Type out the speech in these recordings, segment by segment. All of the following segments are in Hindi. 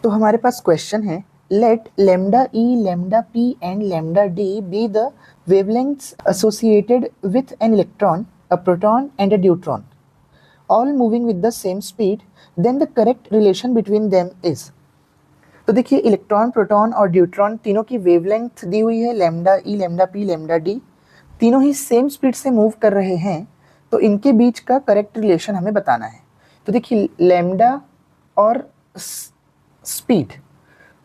तो हमारे पास क्वेश्चन है, let lambda E, lambda P and lambda D be the wavelengths associated with an electron, a proton and a neutron, all moving with the same speed, then the correct relation between them is. तो देखिए, इलेक्ट्रॉन, प्रोटॉन और न्यूट्रॉन तीनों की वेवलेंथ दी हुई है, lambda E, lambda P, lambda D, तीनों ही सेम स्पीड से मूव कर रहे हैं। तो इनके बीच का करेक्ट रिलेशन हमें बताना है। तो देखिए, लैम्डा और स्पीड,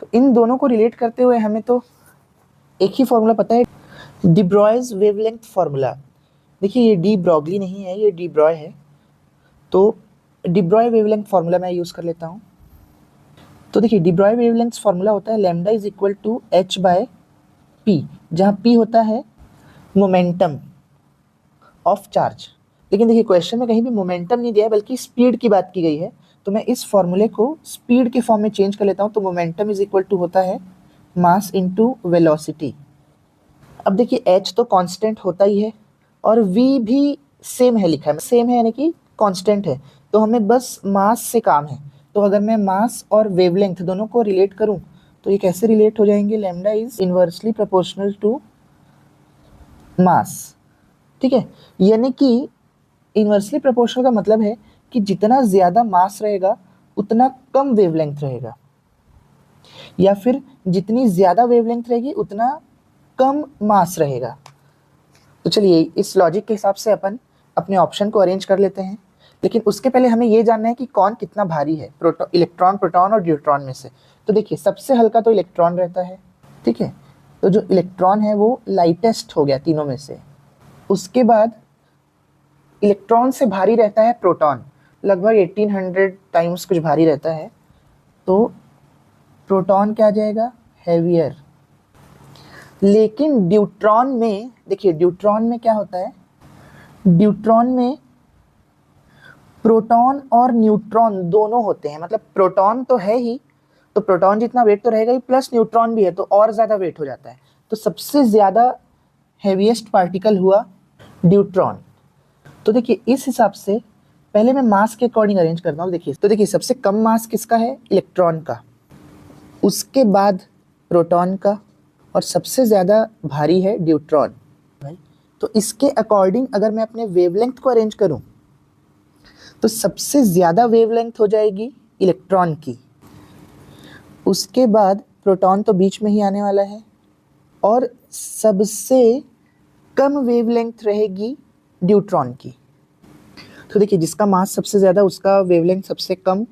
तो इन दोनों को रिलेट करते हुए हमें तो एक ही फॉर्मूला पता है, डी ब्रॉयज वेवलेंथ फॉर्मूला। देखिए, ये डी ब्रॉगली नहीं है, ये डी ब्रॉय है। तो डी ब्रॉय वेवलेंथ फॉर्मूला मैं यूज़ कर लेता हूँ। तो देखिए, डी ब्रॉय वेवलेंथ फॉर्मूला होता है lambda is equal to H by P, जहाँ पी होता है मोमेंटम ऑफ चार्ज। लेकिन देखिए, क्वेश्चन में कहीं भी मोमेंटम नहीं दिया है, बल्कि स्पीड की बात की गई है। तो मैं इस फॉर्मूले को स्पीड के फॉर्म में चेंज कर लेता हूँ। तो मोमेंटम इज इक्वल टू होता है मास इनटू वेलोसिटी। अब देखिए, h तो कांस्टेंट होता ही है और v भी सेम है, लिखा है सेम है, यानी कि कांस्टेंट है। तो हमें बस मास से काम है। तो अगर मैं मास और वेवलेंथ दोनों को रिलेट करूं तो ये कैसे रिलेट हो जाएंगे, lambda is inversely proportional to mass. ठीक है, यानी कि इनवर्सली प्रोपोर्शनल का मतलब है कि जितना ज़्यादा मास रहेगा उतना कम वेवलेंथ रहेगा, या फिर जितनी ज़्यादा वेवलेंथ रहेगी उतना कम मास रहेगा। तो चलिए, इस लॉजिक के हिसाब से अपन अपने ऑप्शन को अरेंज कर लेते हैं। लेकिन उसके पहले हमें ये जानना है कि कौन कितना भारी है, इलेक्ट्रॉन, प्रोटॉन और न्यूट्रॉन में से। तो देखिए, सबसे हल्का तो इलेक्ट्रॉन रहता है। ठीक है, तो जो इलेक्ट्रॉन है वो लाइटेस्ट हो गया तीनों में से। उसके बाद इलेक्ट्रॉन से भारी रहता है प्रोटॉन, लगभग 1800 टाइम्स कुछ भारी रहता है। तो प्रोटॉन क्या आ जाएगा, हैवियर। लेकिन न्यूट्रॉन में, देखिए न्यूट्रॉन में क्या होता है, न्यूट्रॉन में प्रोटॉन और न्यूट्रॉन दोनों होते हैं। मतलब प्रोटॉन तो है ही, तो प्रोटॉन जितना वेट तो रहेगा ही, प्लस न्यूट्रॉन भी है, तो और ज़्यादा वेट हो जाता है। तो सबसे ज़्यादा हैवीएस्ट पार्टिकल हुआ न्यूट्रॉन। तो देखिए, इस हिसाब से पहले मैं मास के अकॉर्डिंग अरेंज करता हूँ। देखिए, तो देखिए, सबसे कम मास किसका है, इलेक्ट्रॉन का, उसके बाद प्रोटॉन का, और सबसे ज़्यादा भारी है न्यूट्रॉन। तो इसके अकॉर्डिंग अगर मैं अपने वेवलेंथ को अरेंज करूं तो सबसे ज़्यादा वेवलेंथ हो जाएगी इलेक्ट्रॉन की, उसके बाद प्रोटॉन तो बीच में ही आने वाला है, और सबसे कम वेवलेंथ रहेगी न्यूट्रॉन की। तो देखिए, जिसका मास सबसे ज़्यादा उसका वेवलेंथ सबसे कम।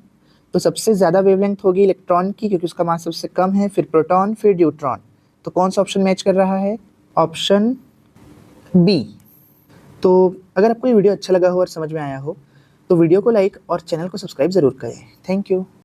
तो सबसे ज़्यादा वेवलेंथ होगी इलेक्ट्रॉन की, क्योंकि उसका मास सबसे कम है, फिर प्रोटॉन, फिर न्यूट्रॉन। तो कौन सा ऑप्शन मैच कर रहा है, ऑप्शन बी। तो अगर आपको ये वीडियो अच्छा लगा हो और समझ में आया हो तो वीडियो को लाइक और चैनल को सब्सक्राइब ज़रूर करें। Thank you.